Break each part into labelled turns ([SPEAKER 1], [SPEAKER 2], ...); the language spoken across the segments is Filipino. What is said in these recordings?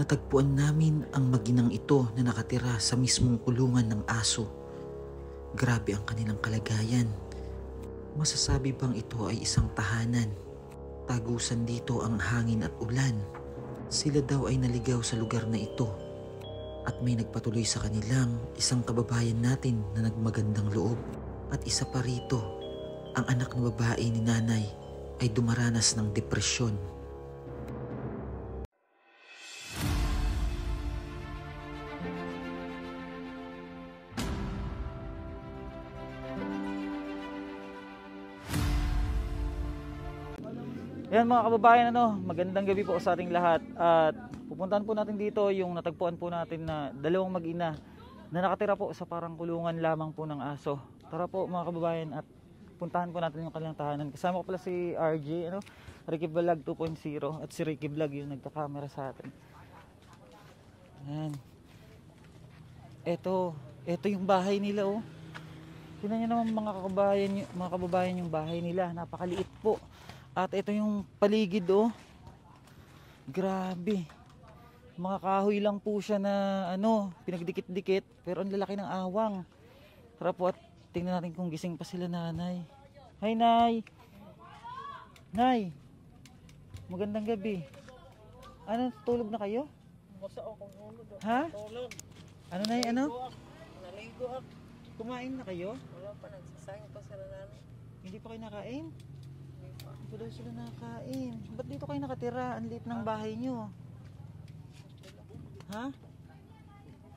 [SPEAKER 1] Natagpuan namin ang maginang ito na nakatira sa mismong kulungan ng aso. Grabe ang kanilang kalagayan. Masasabi bang ito ay isang tahanan? Tagusan dito ang hangin at ulan. Sila daw ay naligaw sa lugar na ito. At may nagpatuloy sa kanilang isang kababayan natin na nagmagandang loob. At isa pa rito, ang anak na babae ni nanay ay dumaranas ng depresyon.
[SPEAKER 2] Yan mga kababayan, magandang gabi po sa ating lahat. At pupuntahan po natin dito yung natagpuan po natin na dalawang mag-ina na nakatira po sa parang kulungan lamang po ng aso. Tara po mga kababayan at puntahan po natin yung kanilang tahanan. Kasama ko pala si RJ, Ricky Vlog 2.0 at si Ricky Vlog yung nagka-camera sa atin. Yan. Ito yung bahay nila Tingnan niyo naman mga kababayan yung bahay nila. Napakaliit po. At ito yung paligid Grabe. Mga kahoy lang po siya na pinagdikit-dikit, pero ang lalaki ng awang. Tara po at tingnan natin kung gising pa sila nanay. Hi Nay. Nay. Magandang gabi. Tulog na kayo? Ha? Ano Nay,
[SPEAKER 3] Naligo ako.
[SPEAKER 2] Kumain na kayo?
[SPEAKER 3] Wala pa, nagsasayang pa sila nanay.
[SPEAKER 2] Hindi pa kayo nakain? Hindi daw sila nakain. Ba't dito kayo nakatira? Ang liit ng bahay nyo. Ha?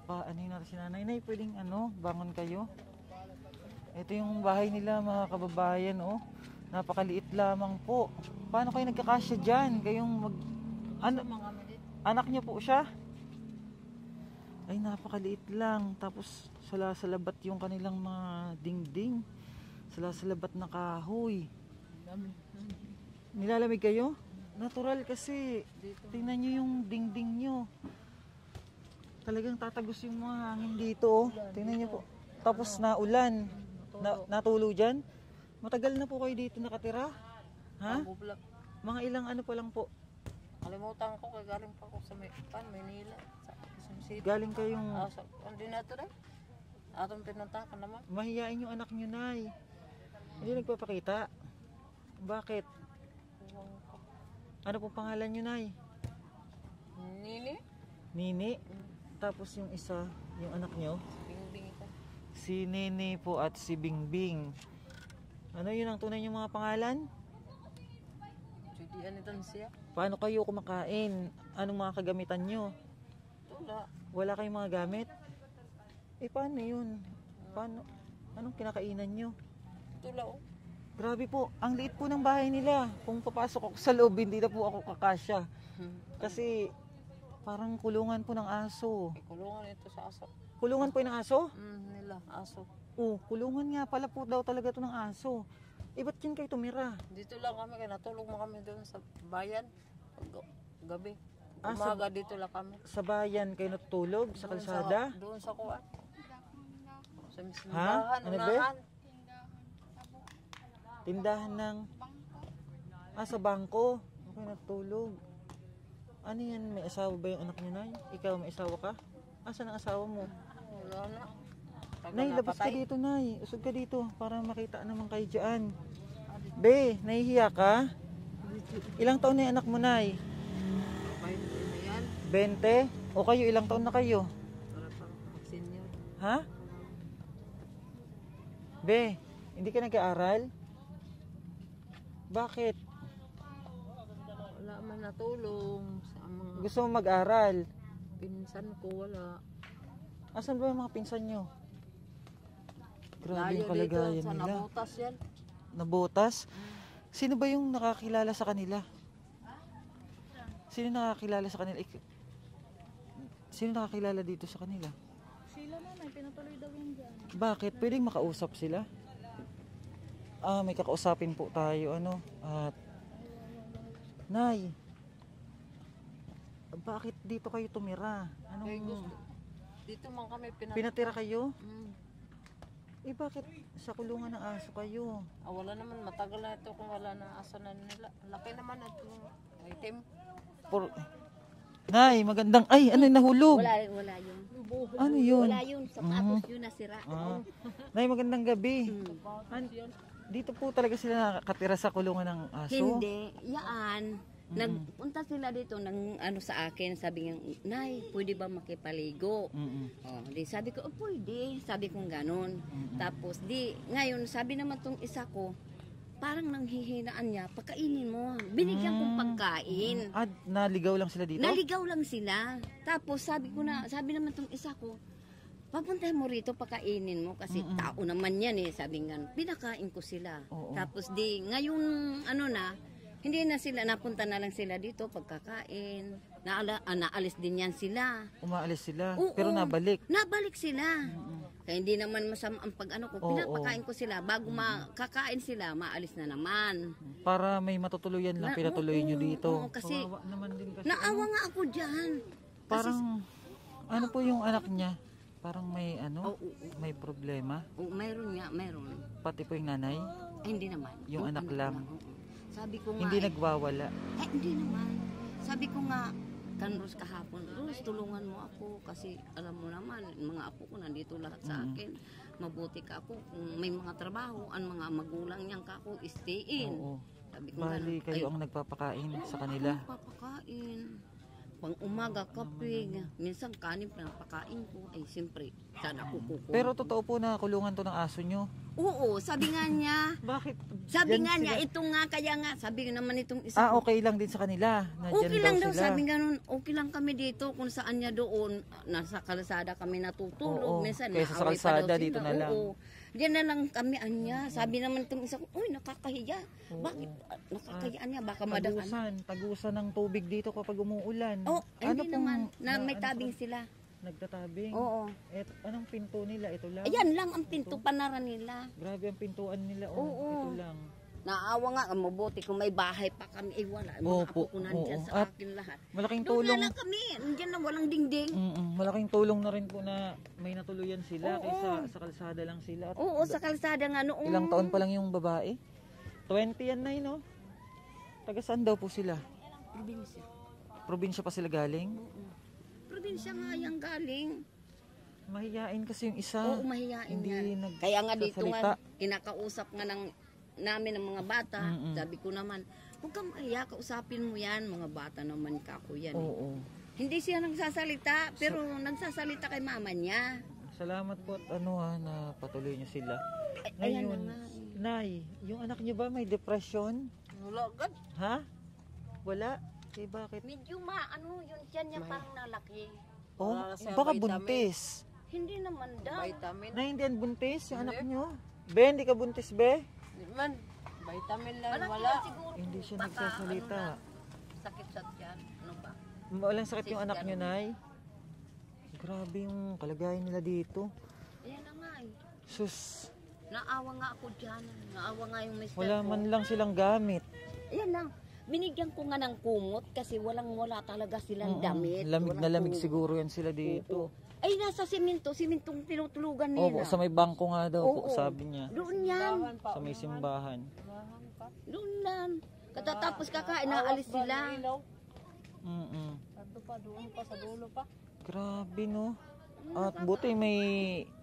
[SPEAKER 2] Ano natin si nanay? Nay, pwedeng bangon kayo? Ito yung bahay nila mga kababayan Napakaliit lamang po. Paano kayo nagkakasya dyan? Kayong anak nyo po siya? Ay, napakaliit lang. Tapos salasalabat yung kanilang mga dingding. Salasalabat na kahoy. Nilalamig kayo? Natural kasi. Tingnan nyo yung dingding nyo. Talagang tatagos yung mga hangin dito Tingnan nyo po. Tapos naulan. Natulo dyan. Matagal na po kayo dito nakatira? Ha? Mga ilang pa lang po?
[SPEAKER 3] Kalimutan ko, kaya galing pa ako sa Manila.
[SPEAKER 2] Galing kayong...
[SPEAKER 3] Hindi na ito rin. Atong pinuntahan naman.
[SPEAKER 2] Mahiyain yung anak nyo, Nay. Hindi nagpapakita. Bakit? Ano pong pangalan nyo, Nay?
[SPEAKER 3] Nini?
[SPEAKER 2] Nini? Tapos yung isa, yung anak nyo?
[SPEAKER 3] Bingbing ito.
[SPEAKER 2] Si Nene po at si Bingbing. Ano yun ang tunay yung mga pangalan?
[SPEAKER 3] Judian ito siya.
[SPEAKER 2] Paano kayo kumakain? Anong mga kagamitan nyo?
[SPEAKER 3] Tula.
[SPEAKER 2] Wala kayong mga gamit? Paano yun? Anong kinakainan nyo?
[SPEAKER 3] Tula
[SPEAKER 2] Grabe po, ang liit po ng bahay nila. Kung papasok ako sa loob, hindi na po ako kakasya. Kasi parang kulungan po ng aso.
[SPEAKER 3] Kulungan ito sa aso.
[SPEAKER 2] Kulungan po yung aso?
[SPEAKER 3] Nila, aso.
[SPEAKER 2] Kulungan nga pala po daw talaga ito ng aso. Ba't yun kayo tumira?
[SPEAKER 3] Dito lang kami, kaya natulog mo kami doon sa bayan. Gabi.
[SPEAKER 2] Sa
[SPEAKER 3] Umaga dito lang kami.
[SPEAKER 2] bayan kayo natutulog? Sa kalsada?
[SPEAKER 3] Doon sa kuwan. Sa mismong
[SPEAKER 2] Ha?
[SPEAKER 3] bahan,
[SPEAKER 2] Ano ba?
[SPEAKER 3] unahan.
[SPEAKER 2] Tindahan ng... sa bangko. Okay, natulog. Ano yan? May asawa ba yung anak niyo, Nay? Ikaw, may asawa ka? Asan ang asawa mo?
[SPEAKER 3] Wala na.
[SPEAKER 2] Nay, labas ka dito, Nay. Usog ka dito para makita naman kayo dyan. Be, nahihiya ka? Ilang taon na yung anak mo, Nay? 20? O kayo, ilang taon na kayo?
[SPEAKER 3] Para pang mag-senior.
[SPEAKER 2] Ha? Be, hindi ka nag-aaral? Bakit?
[SPEAKER 3] Wala man natulong sa mga
[SPEAKER 2] Gusto mo mag-aral?
[SPEAKER 3] pinsan ko, wala.
[SPEAKER 2] Asan ba yung mga pinsan nyo? Grabe
[SPEAKER 3] Layo
[SPEAKER 2] yung kalagayan
[SPEAKER 3] dito, sa
[SPEAKER 2] nila.
[SPEAKER 3] nabutas yan.
[SPEAKER 2] Nabotas? Sino ba yung nakakilala sa kanila? Sino nakakilala sa kanila? Sino nakakilala dito sa kanila?
[SPEAKER 4] Sila nanay, pinatuloy daw yan dyan.
[SPEAKER 2] Bakit? Pwedeng makausap sila? May kakausapin po tayo, At Nay, bakit dito kayo tumira?
[SPEAKER 3] Kaya gusto. Dito man kami
[SPEAKER 2] Pinatira kayo?
[SPEAKER 3] Mm.
[SPEAKER 2] Bakit sa kulungan ng aso kayo?
[SPEAKER 3] Wala naman, matagal na ito kung wala na aso na nila. Laki naman ito. Itim.
[SPEAKER 2] Nay, magandang, ay, ano yung nahulog?
[SPEAKER 5] Wala yun.
[SPEAKER 2] Ano yun?
[SPEAKER 5] Wala yun. Sapatos yun nasira.
[SPEAKER 2] Ah. Nay, magandang gabi. Dito po talaga sila nakatira sa kulungan ng aso?
[SPEAKER 5] Hindi. Yaan. Nagpunta sila dito ng ano sa akin. Sabi niya, Nay, pwede ba makipaligo? Di sabi ko, pwede. Sabi ko ganon. Tapos ngayon sabi naman tong isa ko, parang nanghihinaan niya, pakainin mo. Binigyan kong pagkain.
[SPEAKER 2] Naligaw lang sila dito?
[SPEAKER 5] Naligaw lang sila. Tapos sabi naman tong isa ko, papunta mo rito, pakainin mo kasi tao naman yan eh. Sabi nga, pinakain ko sila.
[SPEAKER 2] Oo.
[SPEAKER 5] Tapos ngayon hindi na sila, napunta na lang sila dito pagkakain. Naalis din yan sila.
[SPEAKER 2] Umaalis sila,
[SPEAKER 5] Oo.
[SPEAKER 2] pero nabalik.
[SPEAKER 5] Nabalik sila. Kaya hindi naman masama ang pag-ano ko. Pinapakain ko sila. Bago makakain sila, maalis na naman.
[SPEAKER 2] Para may matutuluyan lang, pinatuloy nyo dito.
[SPEAKER 5] Oo, kasi
[SPEAKER 2] Kawawa naman din kasi.
[SPEAKER 5] naawa nga ako dyan.
[SPEAKER 2] Parang, ano po yung anak niya? Parang may
[SPEAKER 5] Oo.
[SPEAKER 2] may problema.
[SPEAKER 5] Mayroon nga, mayroon.
[SPEAKER 2] Pati po yung nanay,
[SPEAKER 5] Hindi naman.
[SPEAKER 2] Yung anak lang.
[SPEAKER 5] Oo. Sabi ko nga,
[SPEAKER 2] hindi nagwawala.
[SPEAKER 5] hindi naman. Sabi ko nga, Ros kahapon, Ros, tulungan mo ako kasi alam mo naman, mga apo ko nandito lahat sa akin. Mabuti ka ako kung may mga trabaho, ang mga magulang niyang ka ako, stay in.
[SPEAKER 2] Oo.
[SPEAKER 5] Sabi ko
[SPEAKER 2] Bali
[SPEAKER 5] nga,
[SPEAKER 2] kayo ang nagpapakain sa kanila.
[SPEAKER 5] papakain. Pang umaga, kape, minsan kanin pinapakain ko. Ay, siyempre, sana kukuko.
[SPEAKER 2] Pero totoo po na kulungan to ng aso nyo.
[SPEAKER 5] Oo, sabi nga niya,
[SPEAKER 2] Bakit?
[SPEAKER 5] sabi
[SPEAKER 2] Yan
[SPEAKER 5] nga niya,
[SPEAKER 2] sila-
[SPEAKER 5] ito nga, kaya nga, sabi naman itong isa ko,
[SPEAKER 2] okay lang din sa kanila. Nandyan
[SPEAKER 5] okay lang daw,
[SPEAKER 2] sila.
[SPEAKER 5] sabi nga nun, okay lang kami dito kung saan niya doon, nasa kalsada kami natutulog.
[SPEAKER 2] Oo,
[SPEAKER 5] Minsan,
[SPEAKER 2] kaysa sa
[SPEAKER 5] naaway pa daw
[SPEAKER 2] kalsada,
[SPEAKER 5] sila.
[SPEAKER 2] dito na lang.
[SPEAKER 5] Oo. Diyan na lang kami anya. Sabi naman itong isa ko, uy, nakakahiya. Bakit nakakahiya niya? Baka madaan.
[SPEAKER 2] Tagusan ng tubig dito kapag umuulan.
[SPEAKER 5] Oh, hindi
[SPEAKER 2] pong-
[SPEAKER 5] naman. May tabing sila.
[SPEAKER 2] Nagtatabing.
[SPEAKER 5] Oo.
[SPEAKER 2] Anong pinto nila? Ito lang.
[SPEAKER 5] Ayan lang ang pinto panara nila.
[SPEAKER 2] Grabe ang pintuan nila.
[SPEAKER 5] Oo.
[SPEAKER 2] Ito lang.
[SPEAKER 5] Naawa nga, mabuti kung may bahay pa kami. Eh wala, mga
[SPEAKER 2] Opo,
[SPEAKER 5] apo ko nandyan
[SPEAKER 2] oo.
[SPEAKER 5] sa
[SPEAKER 2] At
[SPEAKER 5] akin lahat.
[SPEAKER 2] Malaking
[SPEAKER 5] Doon
[SPEAKER 2] tulong.
[SPEAKER 5] na lang kami. Nandyan na walang dingding.
[SPEAKER 2] Malaking tulong na rin po na may natuluyan sila
[SPEAKER 5] Oo.
[SPEAKER 2] kaysa sa kalsada lang sila. At
[SPEAKER 5] Oo, sa kalsada nga noong.
[SPEAKER 2] ilang taon pa lang yung babae? 20 yan na no? Taga saan daw po sila?
[SPEAKER 5] Probinsya.
[SPEAKER 2] Probinsya pa sila galing?
[SPEAKER 5] Probinsya nga yung galing.
[SPEAKER 2] Mahiyain kasi yung isa.
[SPEAKER 5] Oo, mahihain
[SPEAKER 2] Hindi
[SPEAKER 5] nga.
[SPEAKER 2] nagsasalita.
[SPEAKER 5] Kaya nga dito nga, kinakausap nga namin ng mga bata. Sabi ko naman, huwag kang mahiya, kausapin mo yan. Mga bata naman kako yan.
[SPEAKER 2] Oo.
[SPEAKER 5] Hindi siya nagsasalita, pero nagsasalita kay mama niya.
[SPEAKER 2] Salamat po at na patuloy niyo sila.
[SPEAKER 5] Ayan
[SPEAKER 2] Ngayon,
[SPEAKER 5] na nga.
[SPEAKER 2] Nay, yung anak niyo ba may depression?
[SPEAKER 3] Wala agad.
[SPEAKER 2] Ha? Wala? Eh bakit?
[SPEAKER 5] Medyo yun tiyan niya parang nalaki.
[SPEAKER 2] Oh,
[SPEAKER 3] Wala sa
[SPEAKER 2] baka
[SPEAKER 3] vitamin.
[SPEAKER 2] buntis.
[SPEAKER 5] Hindi naman daw.
[SPEAKER 3] Vitamin.
[SPEAKER 2] Nay, hindi yan buntis yung anak niyo? Be, hindi ka buntis, be?
[SPEAKER 3] Di man. Vitamin lang.
[SPEAKER 5] Malaki
[SPEAKER 3] Wala.
[SPEAKER 5] yan siguro.
[SPEAKER 2] Hindi siya
[SPEAKER 5] Baka,
[SPEAKER 2] nagsasalita.
[SPEAKER 5] Sakit sa tiyan. Ano ba?
[SPEAKER 2] Walang sakit yung anak niyo, Nay? Grabe yung kalagayan nila dito.
[SPEAKER 5] Ayan na nga eh.
[SPEAKER 2] Sus,
[SPEAKER 5] Naawa nga ako dyan. Naawa nga yung mister
[SPEAKER 2] wala
[SPEAKER 5] ko.
[SPEAKER 2] man lang silang gamit.
[SPEAKER 5] Ayan lang. Binigyan ko nga ng kumot kasi wala talaga silang damit.
[SPEAKER 2] Lamig na
[SPEAKER 5] Walang
[SPEAKER 2] lamig
[SPEAKER 5] kumot.
[SPEAKER 2] siguro yan sila dito.
[SPEAKER 5] Ay, nasa simentong tinutulugan
[SPEAKER 2] Opo,
[SPEAKER 5] nila.
[SPEAKER 2] sa may bangko nga daw po,
[SPEAKER 5] Oo.
[SPEAKER 2] sabi niya.
[SPEAKER 5] Doon yan.
[SPEAKER 2] Sa may simbahan.
[SPEAKER 5] Doon yan. Katatapos kakain, naalis sila.
[SPEAKER 2] Mm-mm.
[SPEAKER 3] Ito pa, doon pa, sa dulo pa.
[SPEAKER 2] Grabe no. At buti may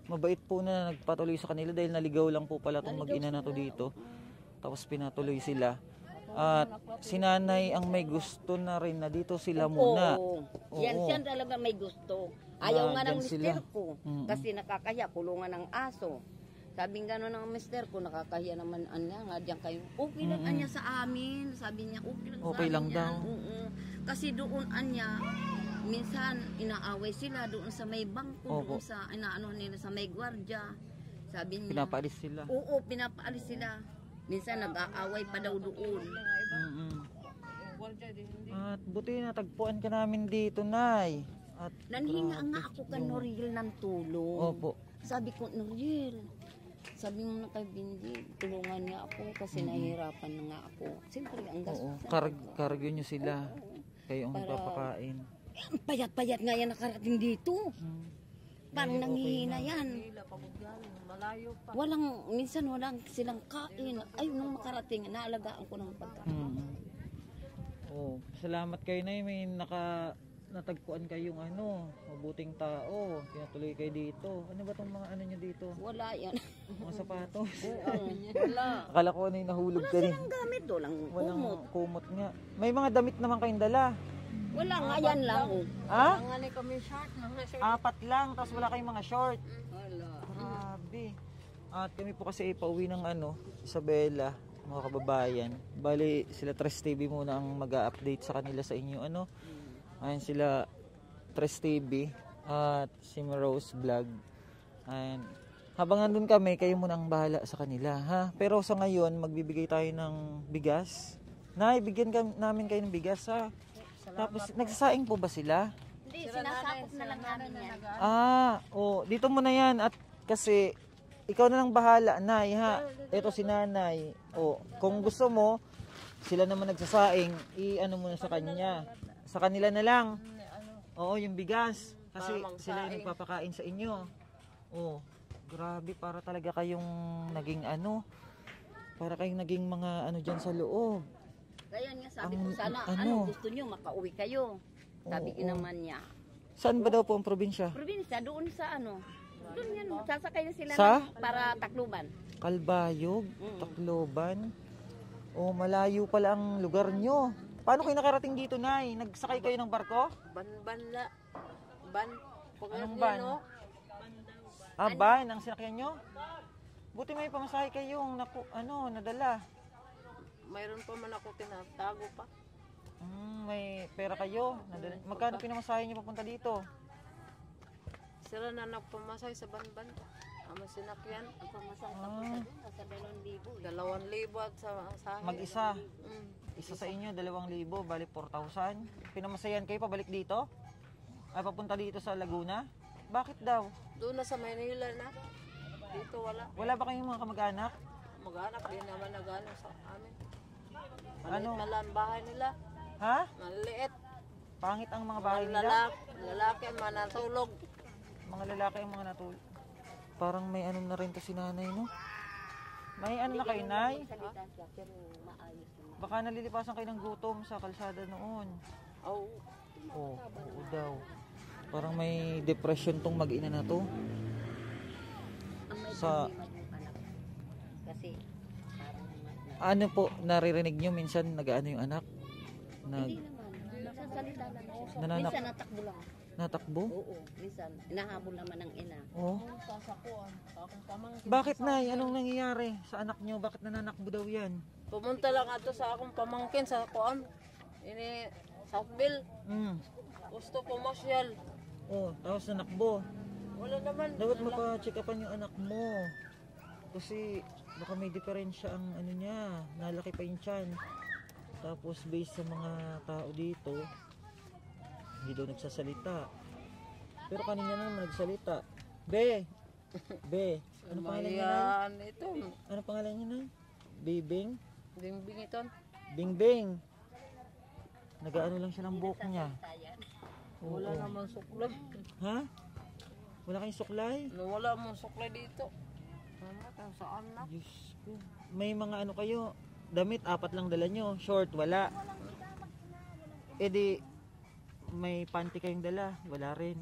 [SPEAKER 2] mabait po na nagpatuloy sa kanila dahil naligaw lang po pala itong mag-ina na to dito. Tapos pinatuloy sila. At si nanay ang may gusto na rin na dito sila muna.
[SPEAKER 5] Oo. Yan
[SPEAKER 2] Oo.
[SPEAKER 5] siya talaga may gusto. Ayaw nga ng
[SPEAKER 2] Dyan sila.
[SPEAKER 5] mister ko. Kasi nakakahiya, kulungan ng aso. Sabi nga ng mister ko, nakakahiya naman nga diyan kayo. Okay lang anya sa amin. Sabi niya, okay lang
[SPEAKER 2] Okay
[SPEAKER 5] sa
[SPEAKER 2] lang
[SPEAKER 5] amin
[SPEAKER 2] daw.
[SPEAKER 5] yan. Oo. Kasi doon anya, minsan inaaway sila doon sa may bangko,
[SPEAKER 2] Opo.
[SPEAKER 5] doon sa inaano nila sa may gwardiya. Sabi niya,
[SPEAKER 2] Pinapaalis sila.
[SPEAKER 5] oo, pinapaalis sila. Minsan nag-aaway pa daw doon.
[SPEAKER 2] Mm-mm. At buti natagpuan ka namin dito, Nay. At
[SPEAKER 5] Nanhinga nga ako kay Noriel ng tulong.
[SPEAKER 2] Opo.
[SPEAKER 5] Sabi ko, Noriel, sabi mo na kay Benji, tulungan niya ako kasi nahihirapan na nga ako. Siyempre, ang
[SPEAKER 2] Oo,
[SPEAKER 5] gastos.
[SPEAKER 2] kargo nyo sila. Kayo ang
[SPEAKER 5] Para-
[SPEAKER 2] magpapakain.
[SPEAKER 5] Ang payat-payat nga yan nakarating dito. Parang nanghihina yan.
[SPEAKER 3] Malayo pa.
[SPEAKER 5] Minsan walang silang kain. Ayun, nung makarating, naalagaan ko ng pagkain.
[SPEAKER 2] Oh, salamat kayo na may natagpuan kayong mabuting tao. Pinatuloy kayo dito. Ano ba tong mga ano nyo dito?
[SPEAKER 5] Wala yan.
[SPEAKER 2] Mga sapatos.
[SPEAKER 5] Wala.
[SPEAKER 2] Akala ko ano yung nahulog ka rin.
[SPEAKER 5] Ang gamit do lang
[SPEAKER 2] Walang
[SPEAKER 5] kumot.
[SPEAKER 2] kumot nga. May mga damit naman kayong dala.
[SPEAKER 5] Wala nga yan lang.
[SPEAKER 2] Ha?
[SPEAKER 3] Ang nga kami short, mga short.
[SPEAKER 2] 4 lang, tapos wala kayong mga short.
[SPEAKER 5] Wala.
[SPEAKER 2] Grabe. At kami po kasi pauwi ng Isabela, mga kababayan. Bali, sila Tres TV muna ang mag-update sa kanila sa inyo. Ayan sila, Tres TV at si Rose Vlog. Ayan. Habang nandun kami, kayo muna ang bahala sa kanila, ha? Pero sa ngayon, magbibigay tayo ng bigas. Nay, bigyan namin kayo ng bigas, ha? Tapos, nagsasaing po ba sila?
[SPEAKER 5] Hindi, sinasakop na lang namin yan.
[SPEAKER 2] Dito mo na yan. At kasi, ikaw na lang bahala, Nay, ha? Ito si Nanay. Kung gusto mo, sila naman nagsasaing, i-ano mo na sa kanya. Sa kanila na lang. Oo, yung bigas. Kasi sila yung nagpapakain sa inyo. Grabe, para talaga kayong naging para kayong naging mga dyan sa loob.
[SPEAKER 5] Kaya nga sabi ko sana, gusto nyo, makauwi kayo. Sabi ko naman niya.
[SPEAKER 2] Saan ba daw po ang probinsya?
[SPEAKER 5] Probinsya, doon sa doon yan, sasakay na sila
[SPEAKER 2] Sa?
[SPEAKER 5] para Tacloban.
[SPEAKER 2] Kalbayog, Tacloban. Malayo pala ang lugar nyo. Paano kayo nakarating dito, Nay? Nagsakay kayo ng barko?
[SPEAKER 3] Ban.
[SPEAKER 2] Anong ban? Ban ang sinakyan nyo? Buti may pamasahe kayong nadala.
[SPEAKER 3] Mayroon pa man ako tinatago pa.
[SPEAKER 2] May pera kayo. Magkano pinamasahe nyo papunta dito?
[SPEAKER 3] Sila na nagpamasay sa ban. Ang sinakyan.
[SPEAKER 5] Ang pamasahe papunta doon, nasa 2,000.
[SPEAKER 3] 2,000 at sa
[SPEAKER 2] Mag-isa. Isa sa inyo, 2,000, bali 4,000. Pinamasayan kayo pabalik dito? Ay, papunta dito sa Laguna? Bakit daw?
[SPEAKER 3] Doon na sa Manila na. Dito wala.
[SPEAKER 2] Wala ba kayong mga kamag-anak?
[SPEAKER 3] Mag-anak din naman nag-ano sa amin.
[SPEAKER 2] Ano?
[SPEAKER 3] Maliit na bahay nila.
[SPEAKER 2] Ha?
[SPEAKER 3] Maliit.
[SPEAKER 2] Pangit ang mga bahay nila?
[SPEAKER 3] Lalaki ang manatulog.
[SPEAKER 2] Mga lalaki ang mga natulog. Parang may na rin to si Nanay, no? May na kayo, Nay?
[SPEAKER 5] Salita siya, pero maayos naman.
[SPEAKER 2] Baka nalilipasan kayo ng gutom sa kalsada noon. Oo daw. Parang may depression tong mag-ina na to.
[SPEAKER 5] Ang may
[SPEAKER 2] Sa-
[SPEAKER 5] problema yung anak. Kasi, parang
[SPEAKER 2] Ano po, naririnig nyo minsan nag-ano yung anak?
[SPEAKER 5] hindi naman. Nagsasalita lang siya.
[SPEAKER 2] Nananak-
[SPEAKER 5] Minsan natakbo lang.
[SPEAKER 2] Natakbo?
[SPEAKER 5] Oo, minsan. Hinahabol naman ng ina.
[SPEAKER 3] Sasakuan. Akong pamangkin.
[SPEAKER 2] Bakit, Nay? Anong nangyayari sa anak nyo? Bakit nananakbo daw yan?
[SPEAKER 3] Pumunta lang ato sa akong pamangkin sa kuan. Southville. Gusto pumasyal.
[SPEAKER 2] Tapos nanakbo.
[SPEAKER 3] Wala naman.
[SPEAKER 2] Dapat mapa-check upan yung anak mo. Kasi baka may diferensya ang niya. Nalaki pa yung tiyan. Tapos based sa mga tao dito, hindi daw nagsasalita. Pero kanina naman nagsalita. Be! Ano pangalan niya, Nay?
[SPEAKER 3] Mayan ito.
[SPEAKER 2] Ano pangalan niya, Nay? Bibing?
[SPEAKER 3] Bingbing ito.
[SPEAKER 2] Bingbing! Nag-ano lang siya ng buhok niya.
[SPEAKER 3] Wala naman suklay.
[SPEAKER 2] Ha? Wala kayong suklay?
[SPEAKER 3] Wala mong suklay dito. Saan na?
[SPEAKER 2] Diyos ko. May mga kayo, damit, 4 lang dala nyo. Short, wala. Di, may panty kayong dala. Wala rin.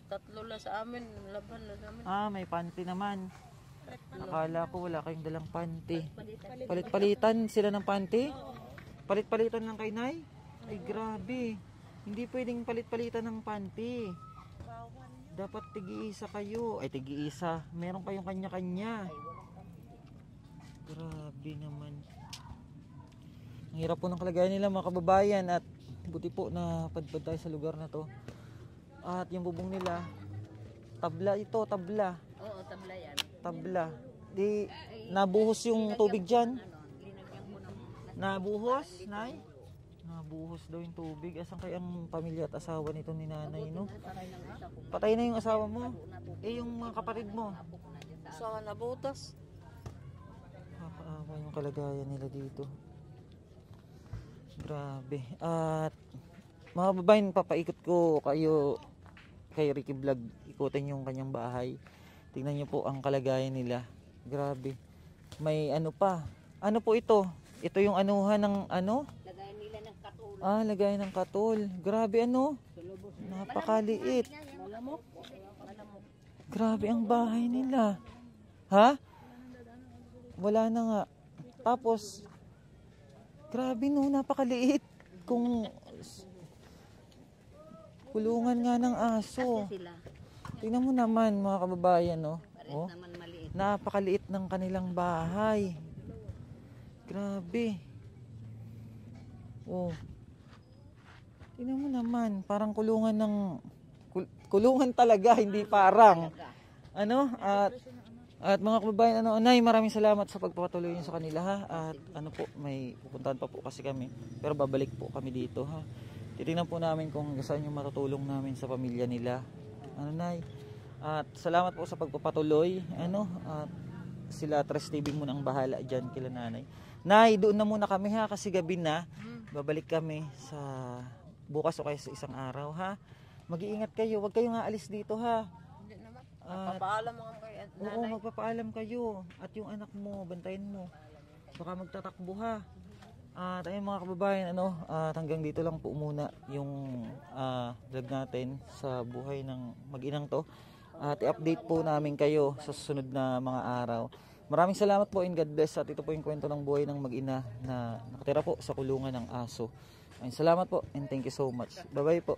[SPEAKER 3] Tatlo lang sa amin. Laban na namin.
[SPEAKER 2] May panty naman. Akala ko wala kayong dalang panty. Palit-palitan sila ng panty? Palit-palitan lang kay Nay? Ay, grabe. Hindi pwedeng palit-palitan ng panty. Dapat tigi-isa kayo. Ay, tigi-isa. Meron kayong kanya-kanya. Grabe naman. Ang hirap po ng kalagayan nila, mga kababayan. At buti po na padpad tayo sa lugar na to. At yung bubong nila, tabla ito, tabla.
[SPEAKER 5] Oo, tabla yan.
[SPEAKER 2] Tabla. Di, nabuhos yung tubig dyan.
[SPEAKER 5] Linagyan ko ng
[SPEAKER 2] Nabuhos, Nay? Nabuhos daw yung tubig. Asan kaya ang pamilya at asawa nito ni Nanay, no? Patay na yung asawa mo. Yung mga kapatid mo.
[SPEAKER 3] Sa nabutas.
[SPEAKER 2] Kakaawa yung kalagayan nila dito. Grabe. At mga babayan, papaikot ko kayo kay Ricky Vlog. Ikutin yung kanyang bahay. Tingnan nyo po ang kalagayan nila. Grabe. May pa. Ano po ito? Ito yung anuhan ng
[SPEAKER 5] lagayan nila ng katul.
[SPEAKER 2] lagayan ng katol. Grabe,
[SPEAKER 5] Sulubos
[SPEAKER 2] Napakaliit.
[SPEAKER 3] Malamok.
[SPEAKER 2] Grabe ang bahay nila. Ha? Wala na nga. Tapos, grabe no, napakaliit. Kung kulungan nga ng aso.
[SPEAKER 5] Kasi sila,
[SPEAKER 2] Tingnan mo naman mga kababayan, no?
[SPEAKER 5] pares
[SPEAKER 2] Oh,
[SPEAKER 5] naman maliit.
[SPEAKER 2] napakaliit ng kanilang bahay. Grabe. Oh. Tingnan mo naman, parang kulungan ng kulungan talaga, hindi parang. Ano? At mga kababayan, Nay, maraming salamat sa pagpapatuloy niyo sa kanila, ha. At po, may pupuntahan pa po kasi kami. Pero babalik po kami dito, ha. Titingnan po namin kung saan yung matutulong namin sa pamilya nila. Nay. At salamat po sa pagpapatuloy. At sila Tres TV muna ang bahala diyan kila nanay. Nay, doon na muna kami, ha, kasi gabi na. Babalik kami sa bukas o kaya sa isang araw, ha. Mag-iingat kayo, huwag kayong aalis dito, ha.
[SPEAKER 3] Hindi naman.
[SPEAKER 2] At
[SPEAKER 3] Papaalam mga kay
[SPEAKER 2] oo,
[SPEAKER 3] nanay.
[SPEAKER 2] magpapaalam kayo. At yung anak mo, bantayan mo. Baka magtatakbo, ha. At ayun mga kababayan, at hanggang dito lang po muna yung vlog natin sa buhay ng mag-inang to. At i-update po namin kayo sa susunod na mga araw. Maraming salamat po and God bless. At ito po yung kwento ng buhay ng mag-ina na nakatira po sa kulungan ng aso. Ayun, salamat po and thank you so much. Bye bye po.